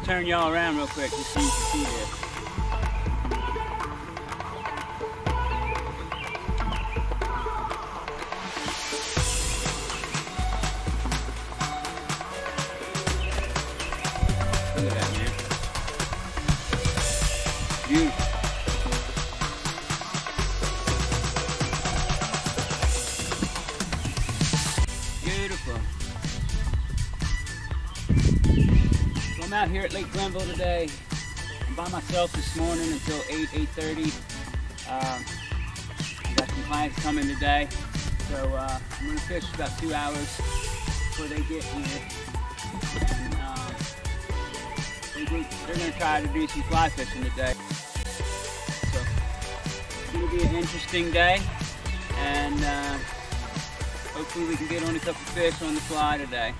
turn y'all around real quick just so you can see this. Look at that, man. Beautiful. Beautiful. So I'm out here at Lake Glenville today. I'm by myself this morning until 8:30. I got some clients coming today. So I'm gonna fish about 2 hours before they get here. And they're gonna try to do some fly fishing today. So it's gonna be an interesting day, and hopefully we can get on a couple fish on the fly today.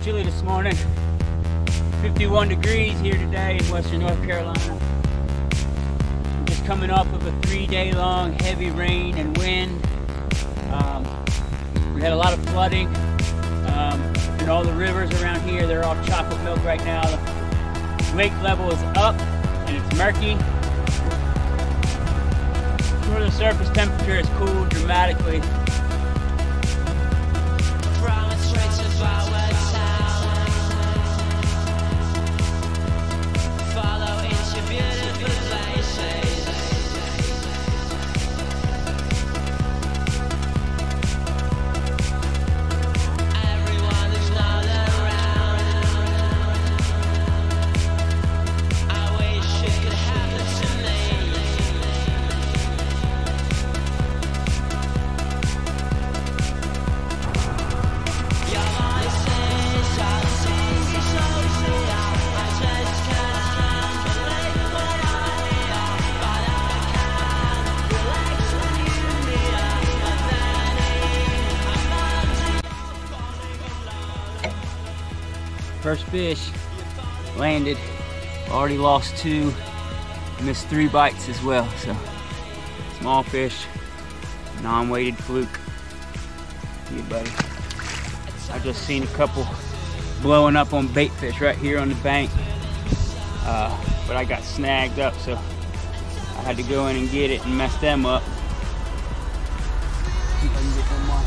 Chilly this morning. 51 degrees here today in Western North Carolina. I'm just coming off of a 3-day long heavy rain and wind. We had a lot of flooding in all the rivers around here. They're all chocolate milk right now. The lake level is up and it's murky. The surface temperature has cooled dramatically. First fish landed, already lost 2, missed 3 bites as well. So small fish, non-weighted fluke. See you, buddy. I just seen a couple blowing up on bait fish right here on the bank, but I got snagged up, so I had to go in and get it and mess them up. See if I can get one more.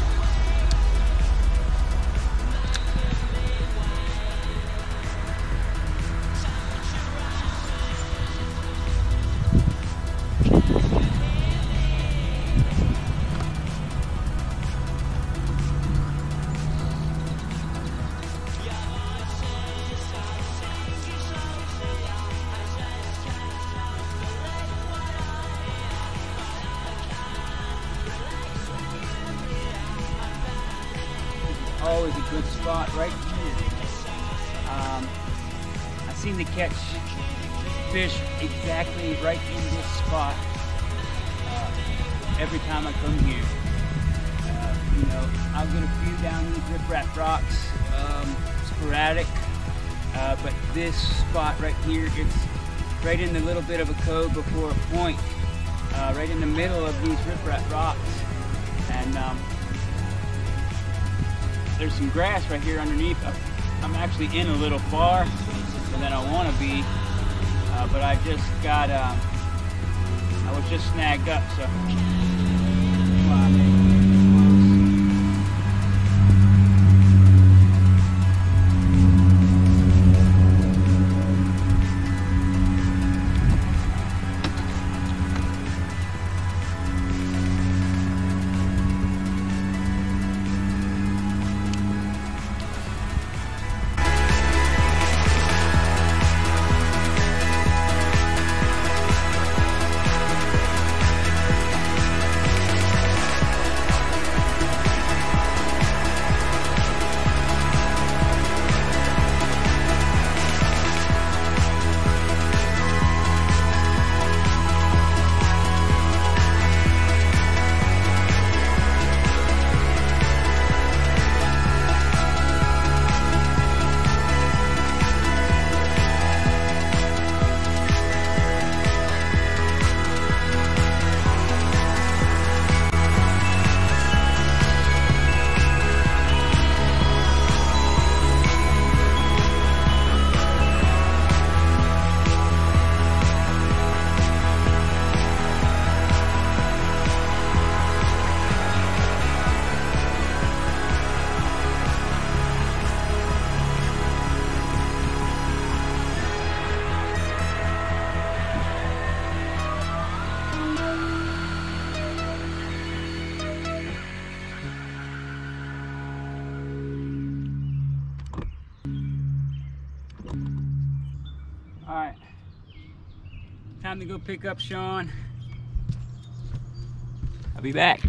spot right here. I seem to catch fish exactly right in this spot every time I come here. You know, I'll get a few down these riprap rocks, sporadic, but this spot right here, it's right in the little bit of a cove before a point, right in the middle of these riprap rocks, and there's some grass right here underneath. I'm actually in a little far than I want to be, but I just got, I was just snagged up, so. All right, time to go pick up Sean. I'll be back.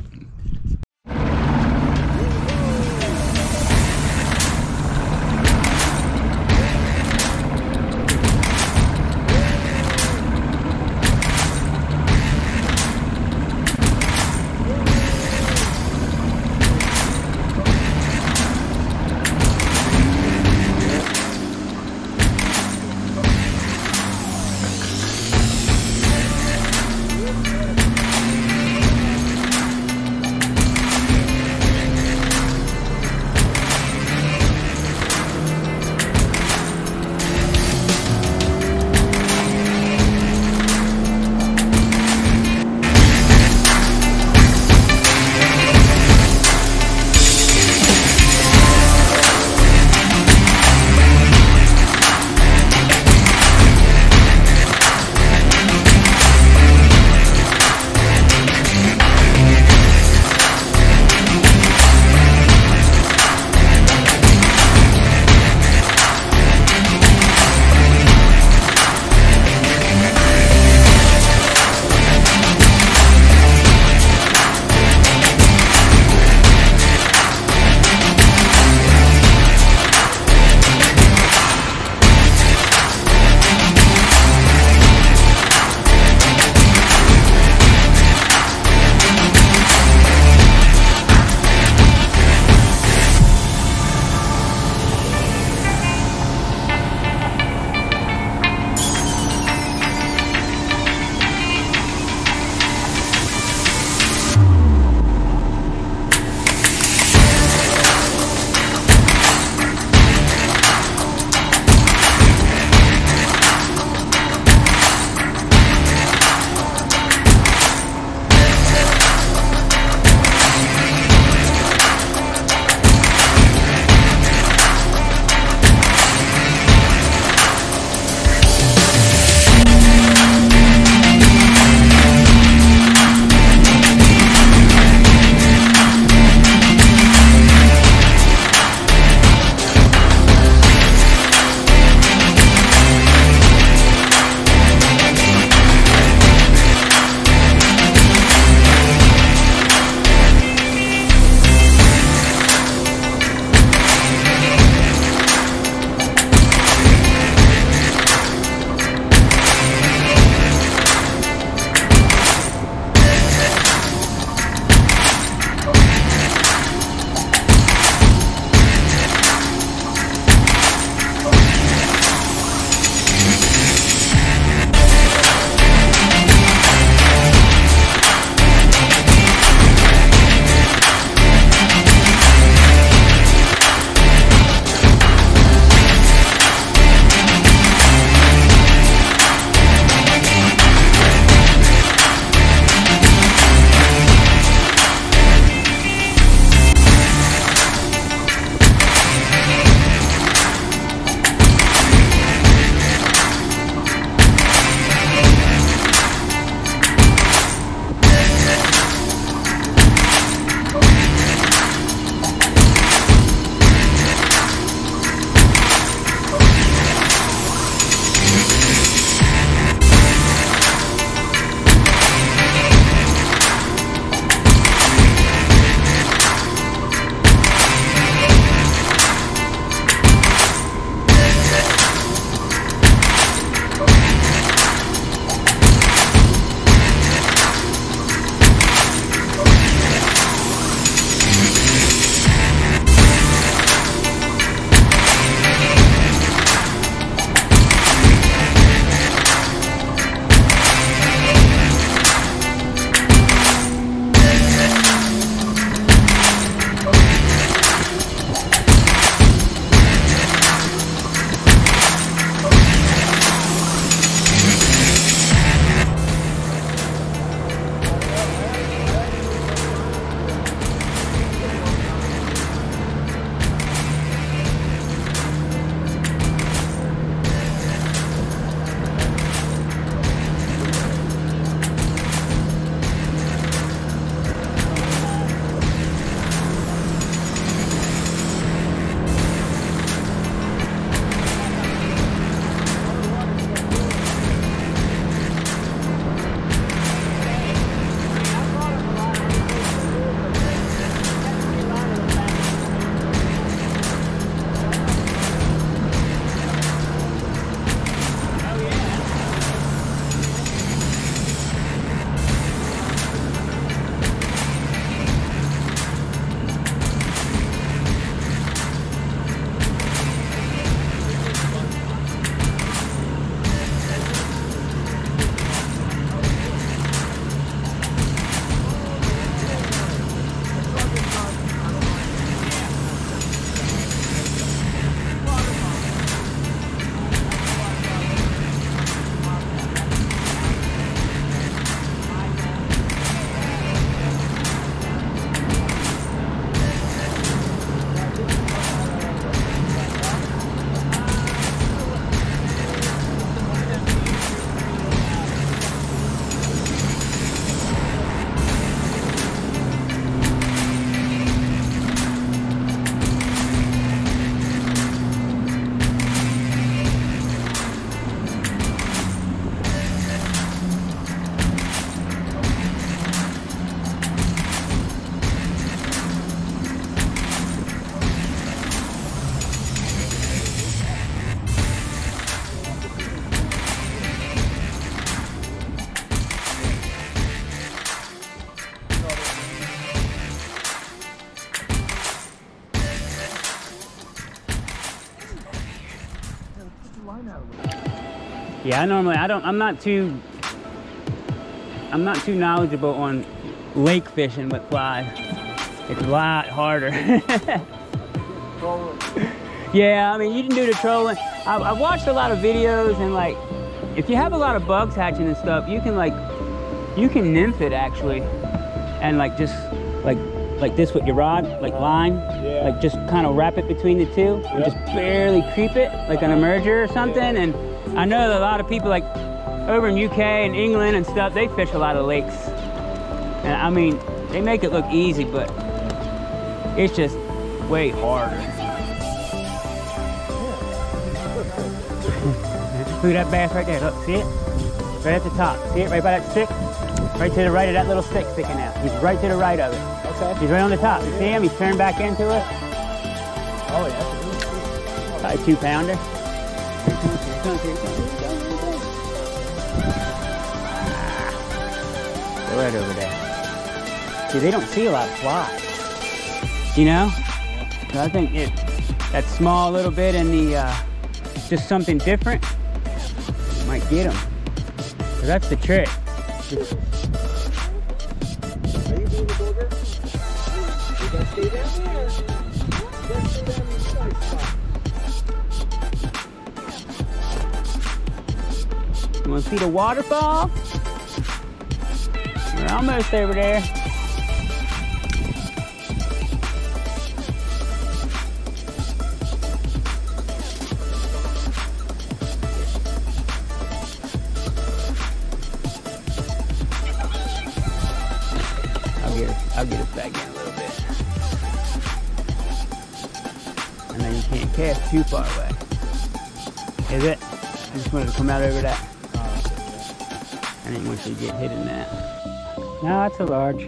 line out of it. Yeah, I'm not too knowledgeable on lake fishing with flies. It's a lot harder. Yeah, I mean, you can do the trolling. I've watched a lot of videos, and like, if you have a lot of bugs hatching and stuff, you can nymph it actually, and like just like this with your rod, like line, like just kind of wrap it between the two, and just barely creep it, like an emerger or something. And I know that a lot of people like over in UK and England and stuff, they fish a lot of lakes, and I mean, they make it look easy, but it's just way harder. Look at that bass right there. Look, see it? Right at the top. See it? Right by that stick? Right to the right of that little stick sticking out. He's right to the right of it. Okay. He's right on the top. You see him? He's turned back into it. Oh, yeah. Probably 2-pounder. They're right over there. See, they don't see a lot of flies. You know? So I think that small little bit and the just something different might get them. So that's the trick. Are you being the booger? You gotta stay down there. You gotta stay down in the side spot. You want to see the waterfall? We're almost over there. I'll get us back in a little bit. I know you can't cast too far away. Is it? I just wanted to come out over that. I didn't want you to get hit in that. No, that's a large.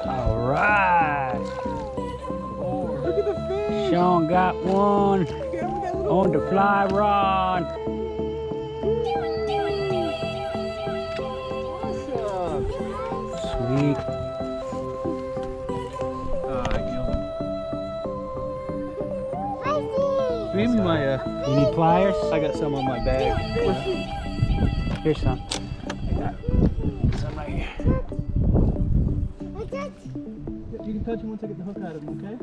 All right. Oh, look at the fish. Sean got one on the fly rod. Sweet. Maybe my You need pliers? I got some on my bag. Here's some. I got some right here. You can touch him once I get the hook out of him, okay?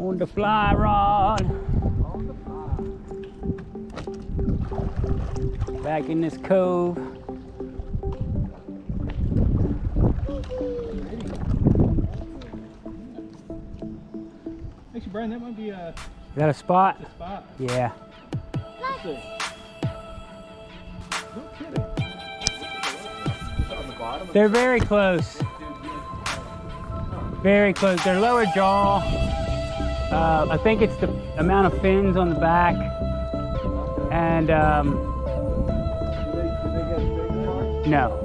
On the fly rod. On the fly. Back in this cove. Actually, Brian, that might be a Got a spot? spot. Yeah. Let's see. No kidding. On the bottom? They're very close. Very close. Their lower jaw, I think it's the amount of fins on the back. And Do they get big? no.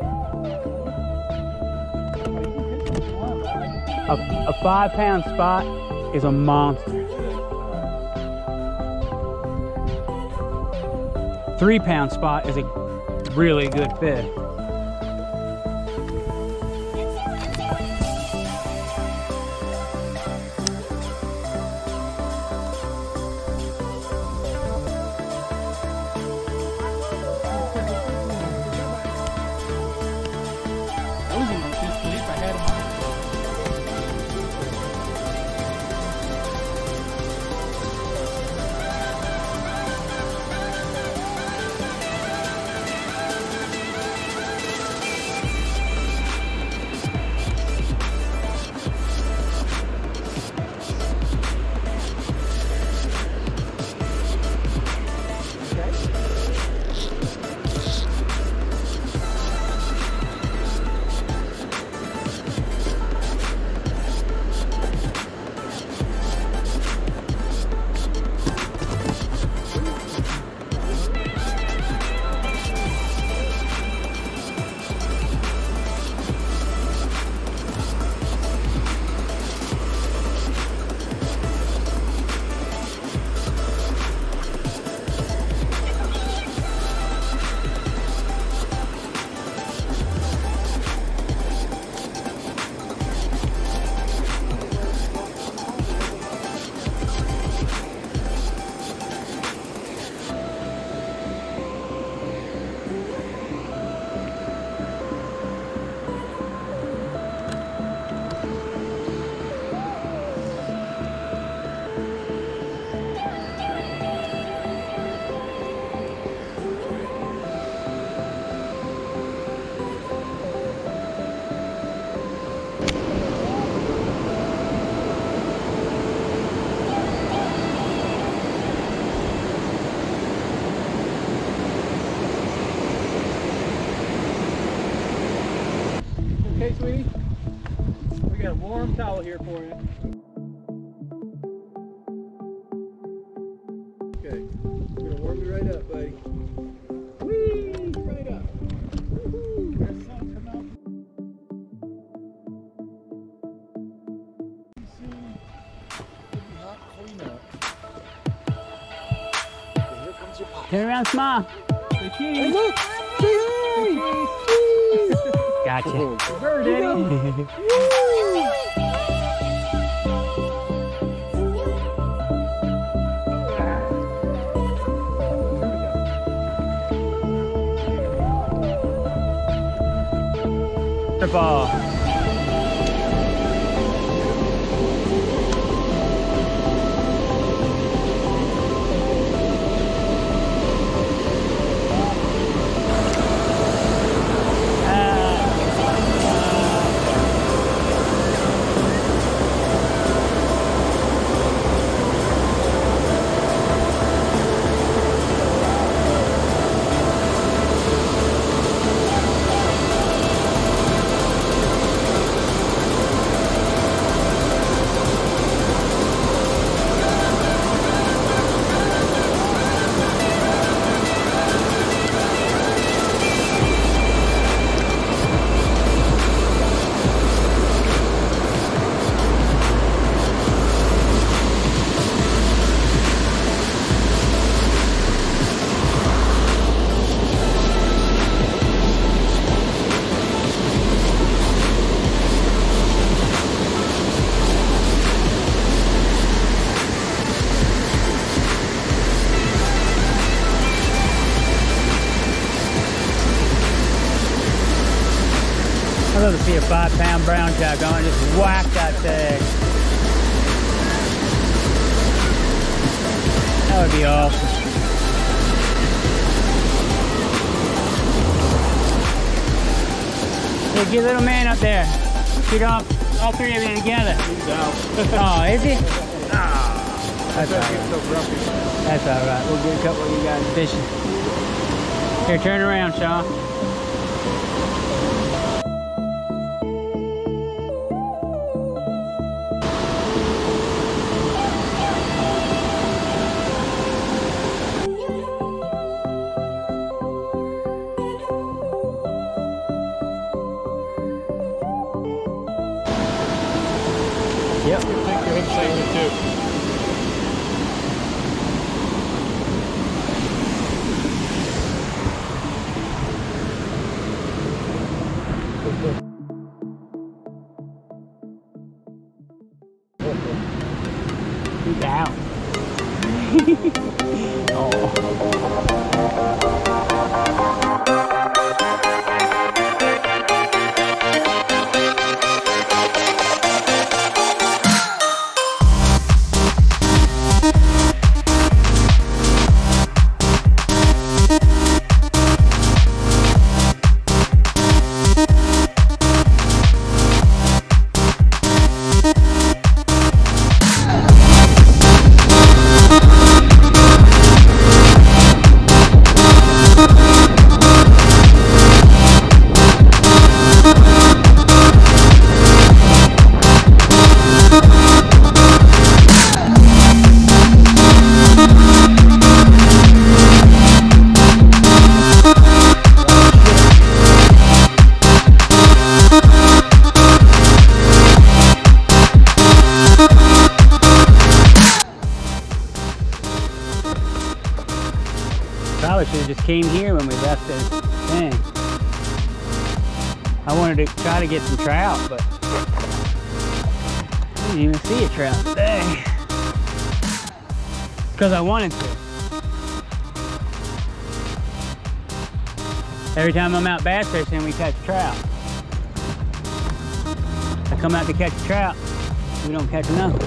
A 5-pound spot is a monster. 3-pound spot is a really good fish. warm towel here for you. Okay, I'm gonna warm you right up, buddy. Whee! Right up. Woohoo! There's sun come out. Not clean up. Okay, here comes your pop. Turn around, smile. Hey, look! Say hi! Gotcha. Bird, Eddie. Ball. I'd love to see a 5-pound brown trout go and just whack that thing. That would be awesome. Hey, get little man up there. Get off all three of you together. He's out. Oh, is he? Oh, that's all right. So grumpy. That's all right. We'll get a couple of you guys fishing. Here, turn around, Sean. Yep. I think your hook segment too. He's out. Oh. Probably should have just came here when we left this thing. I wanted to try to get some trout, but I didn't even see a trout today. Because I wanted to. Every time I'm out bass fishing, we catch trout. I come out to catch a trout, we don't catch enough.